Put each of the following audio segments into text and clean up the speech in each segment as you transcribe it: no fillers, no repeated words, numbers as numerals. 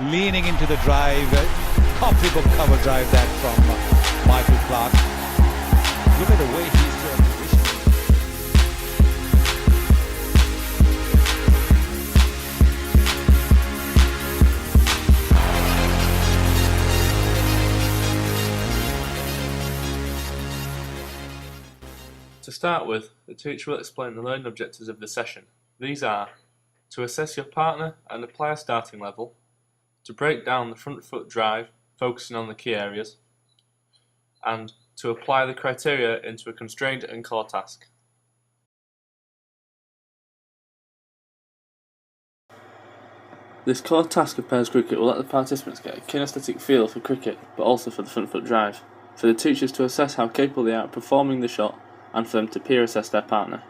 leaning into the drive, copybook cover drive that from Michael Clark. Look at the way he's positioned. To start with, the teacher will explain the learning objectives of the session. These are to assess your partner and apply a starting level, to break down the front foot drive, focusing on the key areas, and to apply the criteria into a constrained and core task. This core task of pairs cricket will let the participants get a kinesthetic feel for cricket, but also for the front foot drive, for the teachers to assess how capable they are of performing the shot, and for them to peer assess their partner.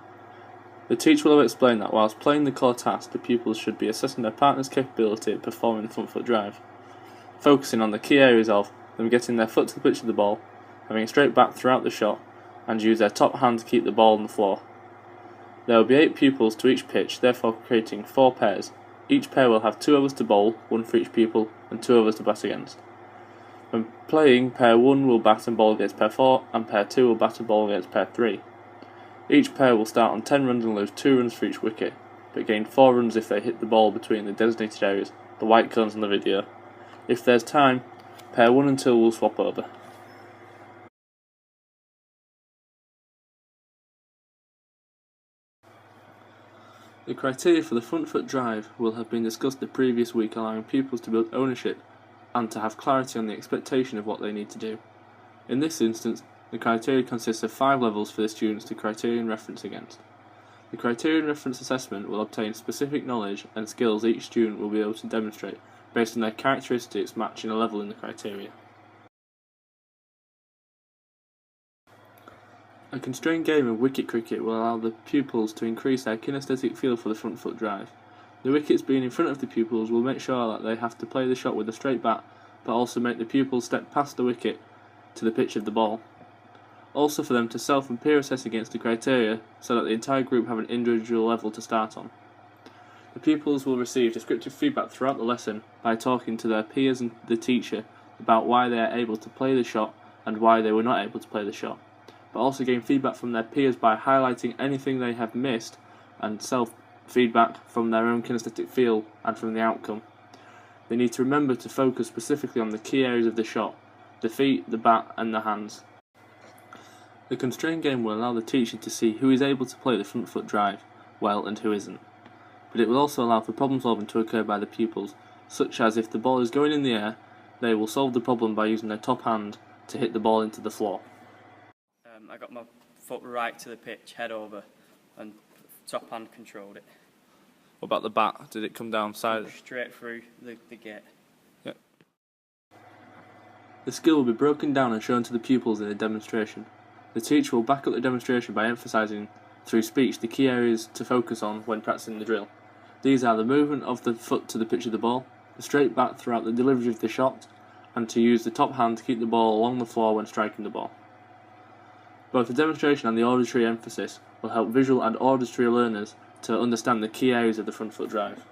The teacher will have explained that whilst playing the core task, the pupils should be assessing their partner's capability at performing the front foot drive, focusing on the key areas of them getting their foot to the pitch of the ball, having a straight back throughout the shot, and use their top hand to keep the ball on the floor. There will be 8 pupils to each pitch, therefore creating 4 pairs. Each pair will have 2 overs to bowl, 1 for each pupil, and 2 overs to bat against. When playing, pair 1 will bat and bowl against pair 4, and pair 2 will bat and bowl against pair 3. Each pair will start on 10 runs and lose 2 runs for each wicket, but gain 4 runs if they hit the ball between the designated areas, the white cones on the video. If there's time, pair 1 and 2 will swap over. The criteria for the front foot drive will have been discussed the previous week, allowing pupils to build ownership and to have clarity on the expectation of what they need to do. In this instance, the criteria consists of 5 levels for the students to criterion reference against. The criterion reference assessment will obtain specific knowledge and skills each student will be able to demonstrate based on their characteristics matching a level in the criteria. A constrained game of wicket cricket will allow the pupils to increase their kinesthetic feel for the front foot drive. The wickets being in front of the pupils will make sure that they have to play the shot with a straight bat, but also make the pupils step past the wicket to the pitch of the ball. Also for them to self and peer assess against the criteria so that the entire group have an individual level to start on. The pupils will receive descriptive feedback throughout the lesson by talking to their peers and the teacher about why they are able to play the shot and why they were not able to play the shot, but also gain feedback from their peers by highlighting anything they have missed and self-feedback from their own kinesthetic feel and from the outcome. They need to remember to focus specifically on the key areas of the shot, the feet, the bat and the hands. The constrained game will allow the teacher to see who is able to play the front foot drive well and who isn't, but it will also allow for problem solving to occur by the pupils, such as if the ball is going in the air, they will solve the problem by using their top hand to hit the ball into the floor. I got my foot right to the pitch, head over, and top hand controlled it. What about the bat? Did it come down side? Straight through the gate. Yep. The skill will be broken down and shown to the pupils in a demonstration. The teacher will back up the demonstration by emphasising through speech the key areas to focus on when practicing the drill. These are the movement of the foot to the pitch of the ball, the straight bat throughout the delivery of the shot, and to use the top hand to keep the ball along the floor when striking the ball. Both the demonstration and the auditory emphasis will help visual and auditory learners to understand the key areas of the front foot drive.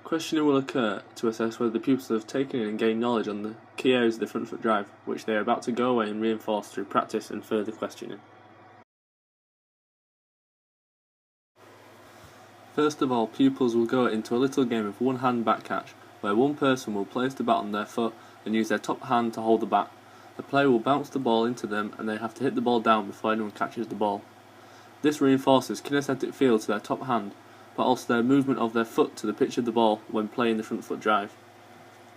Questioning will occur to assess whether the pupils have taken in and gained knowledge on the key areas of the front foot drive, which they are about to go away and reinforce through practice and further questioning. First of all, pupils will go into a little game of one hand bat catch, where one person will place the bat on their foot and use their top hand to hold the bat. The player will bounce the ball into them and they have to hit the ball down before anyone catches the ball. This reinforces kinesthetic feel to their top hand, but also their movement of their foot to the pitch of the ball when playing the front foot drive.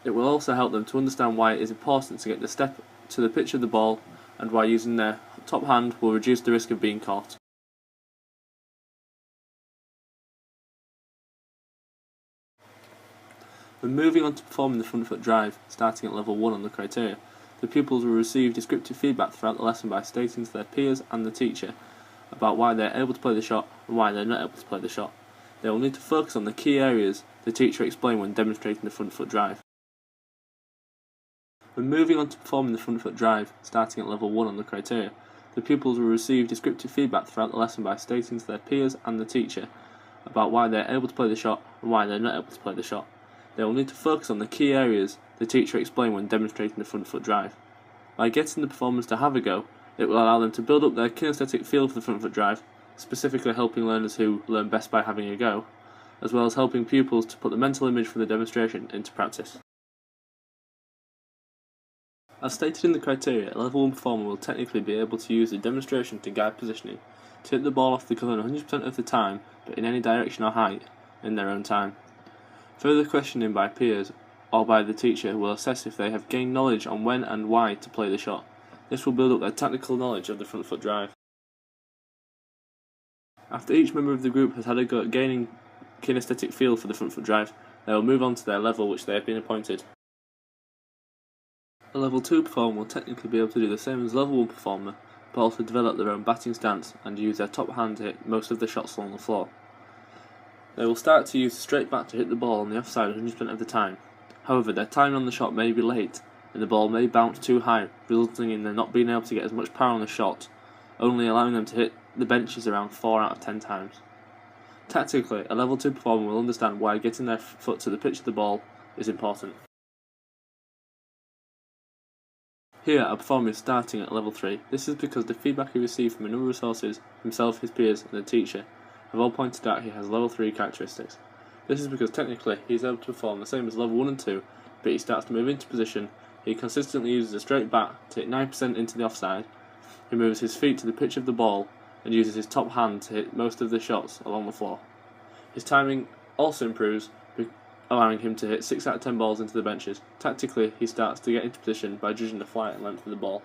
It will also help them to understand why it is important to get the step to the pitch of the ball and why using their top hand will reduce the risk of being caught. When moving on to performing the front foot drive, starting at level 1 on the criteria, the pupils will receive descriptive feedback throughout the lesson by stating to their peers and the teacher about why they are able to play the shot and why they are not able to play the shot. They will need to focus on the key areas the teacher explained when demonstrating the front foot drive. When moving on to performing the front foot drive, starting at level 1 on the criteria, the pupils will receive descriptive feedback throughout the lesson by stating to their peers and the teacher about why they're able to play the shot and why they're not able to play the shot. They will need to focus on the key areas the teacher explained when demonstrating the front foot drive. By getting the performers to have a go, it will allow them to build up their kinesthetic feel for the front foot drive, specifically helping learners who learn best by having a go, as well as helping pupils to put the mental image from the demonstration into practice. As stated in the criteria, a level 1 performer will technically be able to use the demonstration to guide positioning, to hit the ball off the gun 100% of the time, but in any direction or height, in their own time. Further questioning by peers or by the teacher will assess if they have gained knowledge on when and why to play the shot. This will build up their tactical knowledge of the front foot drive. After each member of the group has had a go at gaining kinesthetic feel for the front foot drive, they will move on to their level which they have been appointed. A level 2 performer will technically be able to do the same as a level 1 performer, but also develop their own batting stance and use their top hand to hit most of the shots along the floor. They will start to use the straight bat to hit the ball on the offside 100% of the time. However, their timing on the shot may be late, and the ball may bounce too high, resulting in them not being able to get as much power on the shot, only allowing them to hit the benches around 4 out of 10 times. Tactically, a level 2 performer will understand why getting their foot to the pitch of the ball is important. Here, a performer is starting at level 3. This is because the feedback he received from a number of sources, himself, his peers, and the teacher, have all pointed out he has level 3 characteristics. This is because technically he is able to perform the same as level 1 and 2, but he starts to move into position, he consistently uses a straight bat to hit 9% into the offside, he moves his feet to the pitch of the ball, and uses his top hand to hit most of the shots along the floor. His timing also improves, allowing him to hit 6 out of 10 balls into the benches. Tactically, he starts to get into position by judging the flight and length of the ball.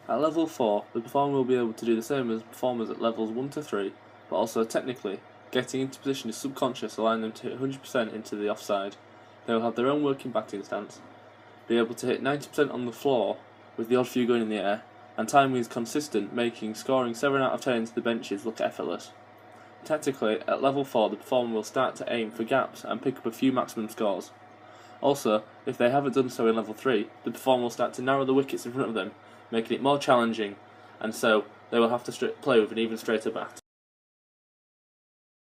At level 4, the performer will be able to do the same as performers at levels 1 to 3, but also technically, getting into position is subconscious, allowing them to hit 100% into the offside. They will have their own working batting stance, be able to hit 90% on the floor, with the odd few going in the air, and timing is consistent, making scoring 7 out of 10 into the benches look effortless. Tactically, at level 4 the performer will start to aim for gaps and pick up a few maximum scores. Also, if they haven't done so in level 3, the performer will start to narrow the wickets in front of them, making it more challenging, and so they will have to play with an even straighter bat.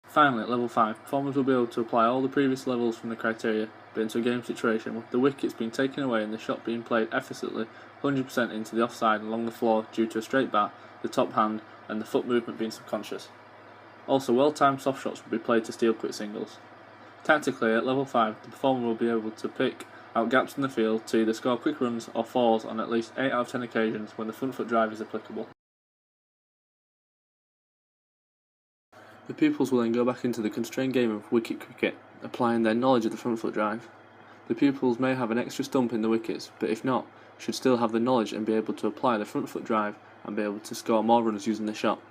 Finally, at level 5, performers will be able to apply all the previous levels from the criteria, but into a game situation with the wickets being taken away and the shot being played effortlessly 100% into the offside and along the floor due to a straight bat, the top hand, and the foot movement being subconscious. Also, well-timed soft shots will be played to steal quick singles. Tactically, at level 5, the performer will be able to pick out gaps in the field to either score quick runs or fours on at least 8 out of 10 occasions when the front foot drive is applicable. The pupils will then go back into the constrained game of wicket cricket, applying their knowledge of the front foot drive. The pupils may have an extra stump in the wickets, but if not, should still have the knowledge and be able to apply the front foot drive and be able to score more runs using the shot.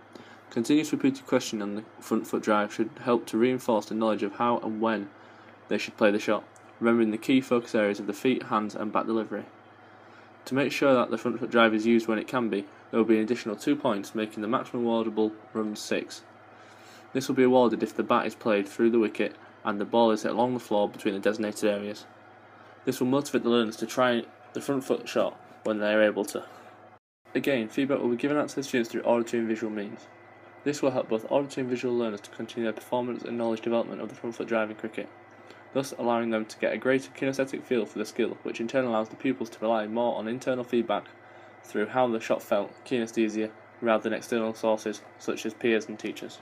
Continuous repeated questioning on the front foot drive should help to reinforce the knowledge of how and when they should play the shot, remembering the key focus areas of the feet, hands and bat delivery. To make sure that the front foot drive is used when it can be, there will be an additional 2 points, making the maximum awardable runs 6. This will be awarded if the bat is played through the wicket and the ball is hit along the floor between the designated areas. This will motivate the learners to try the front foot shot when they are able to. Again, feedback will be given out to the students through auditory and visual means. This will help both auditory and visual learners to continue their performance and knowledge development of the front foot drive in cricket, thus allowing them to get a greater kinesthetic feel for the skill, which in turn allows the pupils to rely more on internal feedback through how the shot felt, kinesthesia, rather than external sources such as peers and teachers.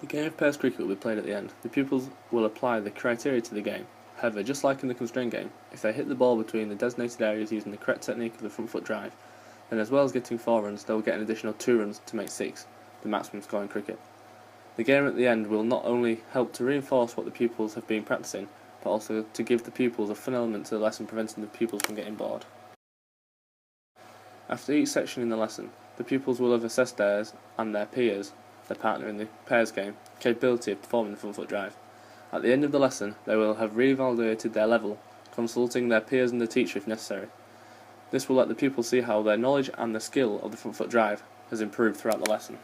The game of PESP cricket will be played at the end. The pupils will apply the criteria to the game. However, just like in the constrained game, if they hit the ball between the designated areas using the correct technique of the front foot drive, then as well as getting 4 runs, they will get an additional 2 runs to make 6, the maximum score in cricket. The game at the end will not only help to reinforce what the pupils have been practicing, but also to give the pupils a fun element to the lesson, preventing the pupils from getting bored. After each section in the lesson, the pupils will have assessed theirs and their peers, their partner in the pairs game, capability of performing the front foot drive. At the end of the lesson, they will have re-evaluated their level, consulting their peers and the teacher if necessary. This will let the pupils see how their knowledge and the skill of the front foot drive has improved throughout the lesson.